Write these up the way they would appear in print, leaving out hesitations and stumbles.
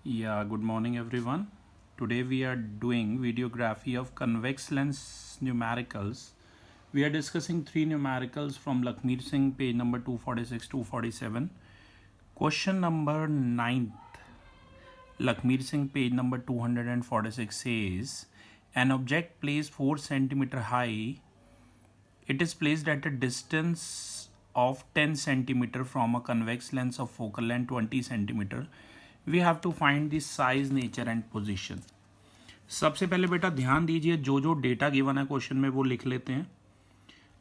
Yeah, good morning everyone. Today we are doing videography of convex lens numericals. We are discussing three numericals from Lakmeer Singh, page number 246 247. Question number 9th, Lakmeer Singh, page number 246 says, an object placed 4 centimeter high, it is placed at a distance of 10 centimeter from a convex lens of focal length 20 centimeter. We have to find the size, nature and position. सबसे पहले बेटा ध्यान दीजिए, जो जो data given है question में वो लिख लेते हैं.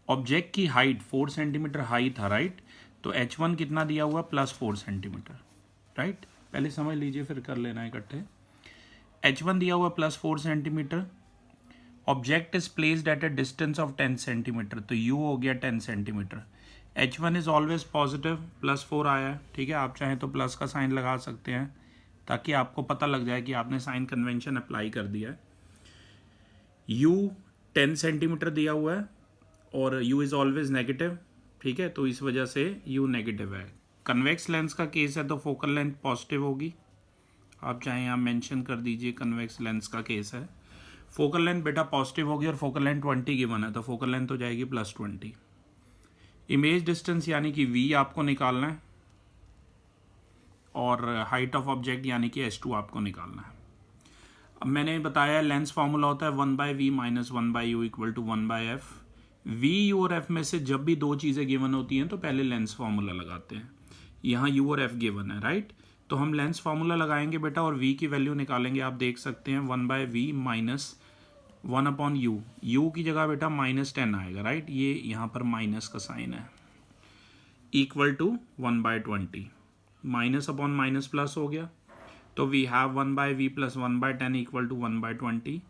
ऑब्जेक्ट की हाइट 4 सेंटीमीटर हाई था, राइट. तो h1 कितना दिया हुआ, +4 सेंटीमीटर, राइट. पहले समझ लीजिए फिर कर लेना इकट्ठे. h1 दिया हुआ +4 centimetre. Object is placed at a distance of 10 centimetre, तो u हो गया 10 centimetre. h1 is always positive, +4 आया है, ठीक है. आप चाहें तो प्लस का साइन लगा सकते हैं ताकि आपको पता लग जाए कि आपने साइन कन्वेंशन अप्लाई कर दिया है. u 10 सेंटीमीटर दिया हुआ है और u इज़ ऑलवेज नेगेटिव, ठीक है. तो इस वजह से u नेगेटिव है. कन्वेक्स लेंस का केस है तो फोकल लेंथ पॉजिटिव होगी. आप चाहें यहाँ मेंशन कर दीजिए कन्वेक्स लेंस का केस है. फोकल लेंथ बेटा पॉजिटिव होगी और फोकल लेंथ 20 गिवन है, तो फोकल लेंथ हो जाएगी +20. इमेज डिस्टेंस यानी कि v आपको निकालना है और हाइट ऑफ ऑब्जेक्ट यानी कि h2 आपको निकालना है. अब मैंने बताया लेंस फार्मूला होता है 1/v - 1/u = 1/f. v, u और f में से जब भी दो चीज़ें गिवन होती हैं तो पहले लेंस फार्मूला लगाते हैं. यहाँ u और f गिवन है, राइट. तो हम लेंस फार्मूला लगाएंगे बेटा और v की वैल्यू निकालेंगे. आप देख सकते हैं 1/v - 1/u. u की जगह बेटा -10 आएगा, राइट. ये यहाँ पर माइनस का साइन है, = 1/20. माइनस अपॉन माइनस प्लस हो गया, तो we have 1/v + 1/10 = 1/20.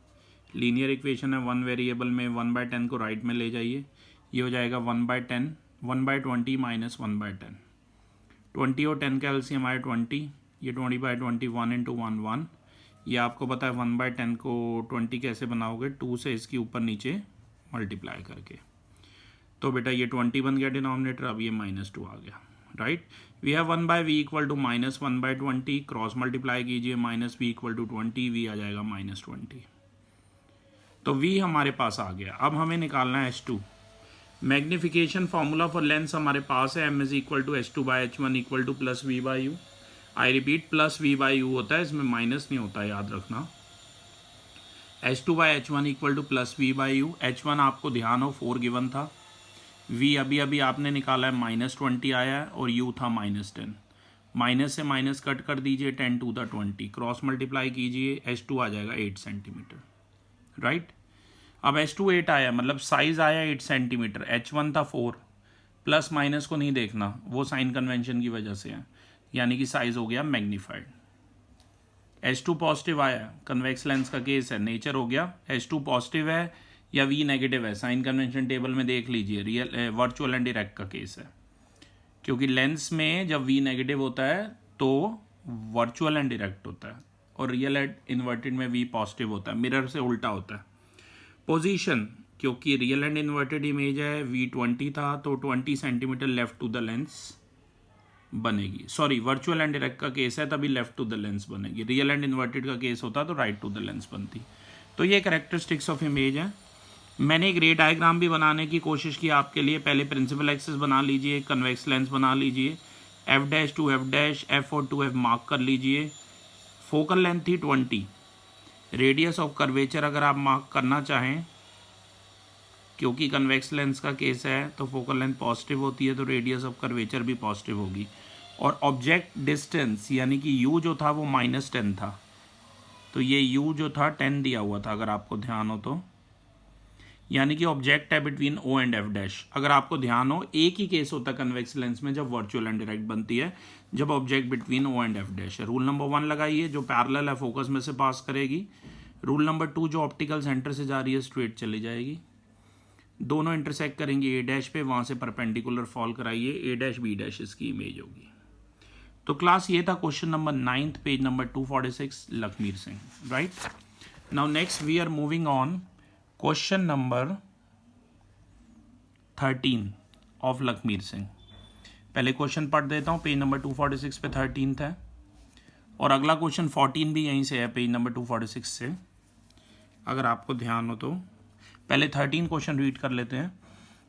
Linear equation है, वन वेरिएबल में 1/10 को राइट में ले जाइए. ये हो जाएगा 1/10, 1/20 - 1/10. 20 और 10 का एलसीएम आया 20. ये 20/20 1 × 1 1. ये आपको पता है 1/10 को 20 कैसे बनाओगे, 2 से इसके ऊपर नीचे मल्टीप्लाई करके. तो बेटा ये 20 बन गया डिनोमिनेटर, अब ये -2 आ गया, right. We have 1/v = -1/20. Cross multiply कीजिए, -v = 20, v आ जाएगा -20. तो v हमारे पास आ गया. अब हमें निकालना है h2. Magnification formula for Lenz हमारे पास है, m = h2/h1 = +v/u. I repeat, +v/u होता है, इसमें माइनस नहीं होता, याद रखना. h2/h1 = +v/u. h1 आपको ध्यान हो 4 गिवन था. v अभी अभी आपने निकाला है -20 आया है और u था -10. माइनस से माइनस कट कर दीजिए, 10 × 20. क्रॉस मल्टीप्लाई कीजिए, h2 आ जाएगा 8 सेंटीमीटर, राइट. अब h2 8 आया, मतलब साइज आया 8 सेंटीमीटर. h1 था 4. प्लस माइनस को नहीं देखना, वो साइन कन्वेंशन की वजह से है, यानी कि साइज हो गया मैग्नीफाइड. h2 पॉजिटिव आया, कन्वेक्स लेंस का केस है, नेचर हो गया h2 पॉजिटिव है या v नेगेटिव है. साइन कन्वेंशन टेबल में देख लीजिए, रियल वर्चुअल एंड डायरेक्ट का केस है, क्योंकि लेंस में जब v नेगेटिव होता है तो वर्चुअल एंड डायरेक्ट होता है और रियल एंड इन्वर्टेड में v पॉजिटिव होता है, मिरर से उल्टा होता है. पोजीशन, क्योंकि रियल एंड इन्वर्टेड इमेज है, v 20 था तो 20 centimetre left to the lens बनेगी. सॉरी, वर्चुअल एंड डायरेक्ट का केस है तभी लेफ्ट टू द लेंस बनेगी. रियल एंड इन्वर्टेड का केस होता तो राइट टू द लेंस बनती. तो ये कैरेक्टरिस्टिक्स ऑफ इमेज है. मैंने एक रे डायग्राम भी बनाने की कोशिश की आपके लिए. पहले प्रिंसिपल एक्सिस बना लीजिए, कन्वेक्स लेंस बना लीजिए, f' to f', f और 2f मार्क कर लीजिए. फोकल लेंथ थी 20. रेडियस ऑफ कर्वेचर अगर आप मार्क करना चाहें, क्योंकि कन्वेक्स लेंस का केस है तो फोकल लेंथ पॉजिटिव होती है, तो रेडियस ऑफ कर्वेचर भी पॉजिटिव होगी. और ऑब्जेक्ट डिस्टेंस यानी कि u जो था वो -10 था, तो ये u जो था 10 दिया हुआ था अगर आपको ध्यान हो तो, यानी कि ऑब्जेक्ट है बिटवीन o एंड f'. अगर आपको ध्यान हो, एक ही केस होता है कन्वेक्स लेंस में जब वर्चुअल एंड डायरेक्ट बनती है, जब object between o and f' है. रूल नंबर 1 लगाइए, जो पैरेलल है फोकस में से पास करेगी. रूल नंबर 2, जो ऑप्टिकल सेंटर से जा रही है स्ट्रेट चली जाएगी. दोनों इंटरसेक्ट करेंगे a' पे, वहाँ से परपेंडिकुलर फॉल कराइए, a' b' इसकी इमेज होगी. तो क्लास ये था question number 9th, page number 246, Lakhmir Singh, right. Now next we are moving on question number 13 of Lakhmir Singh. पहले क्वेश्चन पढ़ देता हूँ, पेज नंबर 246 पे 13th है. और अगला क्वेश्चन 14 भी यहीं से है, पेज नंबर 246 से, अगर आपको ध्यान हो तो। पहले 13 क्वेश्चन रीड कर लेते हैं।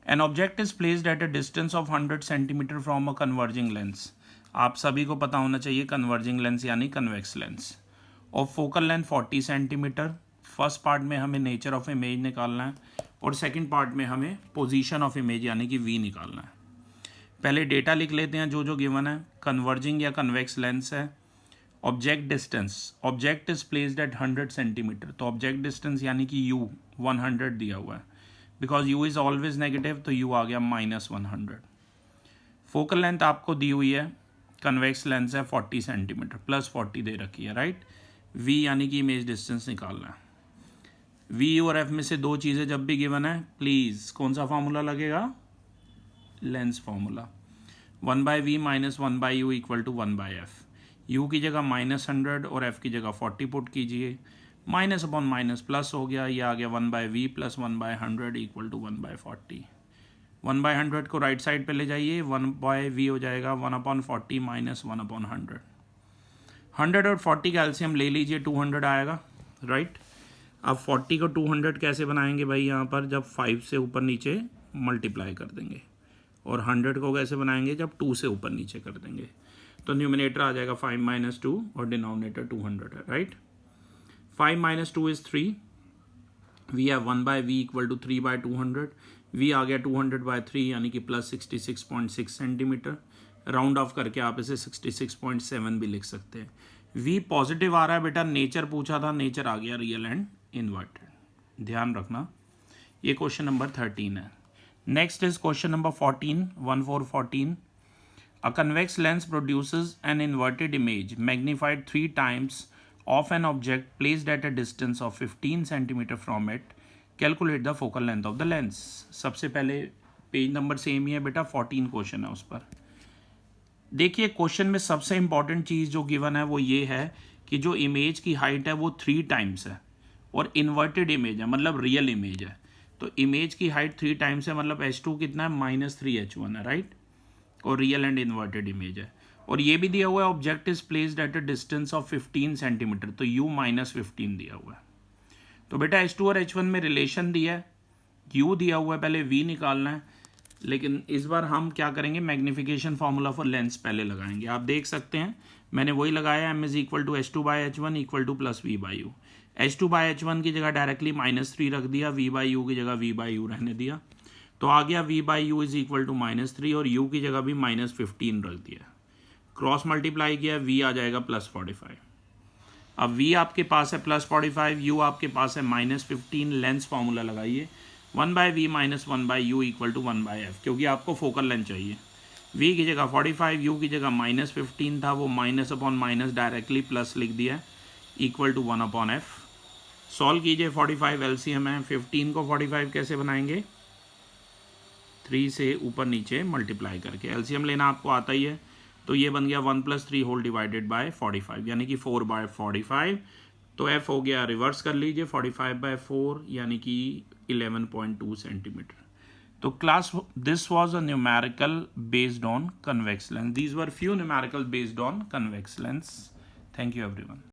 An object is placed at a distance of 100 centimetre from a converging lens. आप सभी को पता होना चाहिए कन्वर्जिंग लेंस यानी कन्वेक्स लेंस। और focal length 40 centimetre. First part में हमें नेचर ऑफ इमेज निकालना है और सेकंड पार्ट में हमें पोजीशन ऑफ इमेज यानी कि वी निकालना है। पहले डेटा लिख लेते हैं जो जो गिवन है। कन्वर्जिंग या कन्वेक्स लेंस है। Object distance, object is placed at 100 centimetre, तो ऑब्जेक्ट डिस्टेंस यानी कि यू 100 दिया हुआ है, because you is always negative, तो यू आ गया -100। फोकल लेंथ आपको दी हुई है, कन्वेक्स लेंस है 40 सेंटीमीटर, +40 दे रखी है, राइट। वी यानी कि इमेज डिस्टेंस निकालना है। वी और एफ में से दो चीज़ें जब भी गिवन है, प्लीज़ कौन सा फार्मूला लगेगा? Lens formula. 1/v - 1/u = 1/f। u की जगह -100 और f की जगह 40 पुट कीजिए। माइनस अपॉन माइनस प्लस हो गया, ये आ गया 1/v + 1/100 = 1/40। 1/100 को राइट साइड पे ले जाइए, 1/v हो जाएगा 1/40 - 1/100। 100 और 40 का एलसीएम ले लीजिए, 200 आएगा, राइट। अब 40 को 200 कैसे बनाएंगे भाई? यहाँ पर जब 5 से ऊपर नीचे मल्टीप्लाई कर देंगे, और 100 को कैसे बनाएंगे? जब 2 से ऊपर नीचे कर देंगे। तो न्यूमिनेटर आ जाएगा 5 - 2 और डिनोमिनेटर 200 है, right. 5 - 2 is 3। We have 1/v = 3/200। We आ गया 200/3 यानी कि +66.6 सेंटीमीटर। राउंड ऑफ करके आप इसे 66.7 भी लिख सकते हैं। वी पॉजिटिव आ रहा है बेटा, नेचर पूछा था, नेचर आ गया रियल एंड इन्वर्टेड, ध्यान रखना। ये क्वेश्चन नंबर 13 है। Next is question number 14, 1414। A convex lens produces an inverted image magnified 3 times of an object placed at a distance of 15 cm from it. Calculate the focal length of the lens. सबसे पहले page number same ही है बेटा, 14 question है उस पर। देखिए question में सबसे इंपॉर्टेंट चीज़ जो गिवन है वो ये है कि जो इमेज की हाइट है वो 3 टाइम्स है, और इन्वर्टेड इमेज है मतलब रियल इमेज है। तो इमेज की हाइट 3 टाइम्स है, मतलब H2 कितना है? -3H1 है, राइट। और रियल एंड इन्वर्टेड इमेज है। और ये भी दिया हुआ है object is placed at a distance of 15 centimetre, तो u -15 दिया हुआ है। तो बेटा H2 और H1 में रिलेशन दिया है, u दिया हुआ है, पहले v निकालना है। लेकिन इस बार हम क्या करेंगे? मैग्निफिकेशन फार्मूला फॉर लेंस पहले लगाएंगे। आप देख सकते हैं मैंने वही लगाया, m = H2/H1 = +v/u। H2/H1 की जगह डायरेक्टली -3 रख दिया, v/u की जगह v/u रहने दिया, तो आ गया v/u = -3 और u की जगह भी -15 रख दिया। क्रॉस मल्टीप्लाई किया, v आ जाएगा +45। अब v आपके पास है +45, u आपके पास है -15। लेंस फार्मूला लगाइए, 1/v - 1/u = 1/f, क्योंकि आपको फोकल लेंथ चाहिए। v की जगह 45, u की जगह -15 था, वो minus upon minus directly plus लिख दिया, = 1/f। सॉल्व कीजिए, 45 एलसीएम है। 15 को 45 कैसे बनाएंगे? 3 से ऊपर नीचे मल्टीप्लाई करके। एलसीएम लेना आपको आता ही है, तो ये बन गया 1 + 3 होल डिवाइडेड बाय 45 यानी कि 4/45। तो f हो गया, रिवर्स कर लीजिए, 45/4 यानी कि 11.2 सेंटीमीटर। तो class, this was a numerical based on convex lens. These were few numerical based on convex lens. Thank you everyone.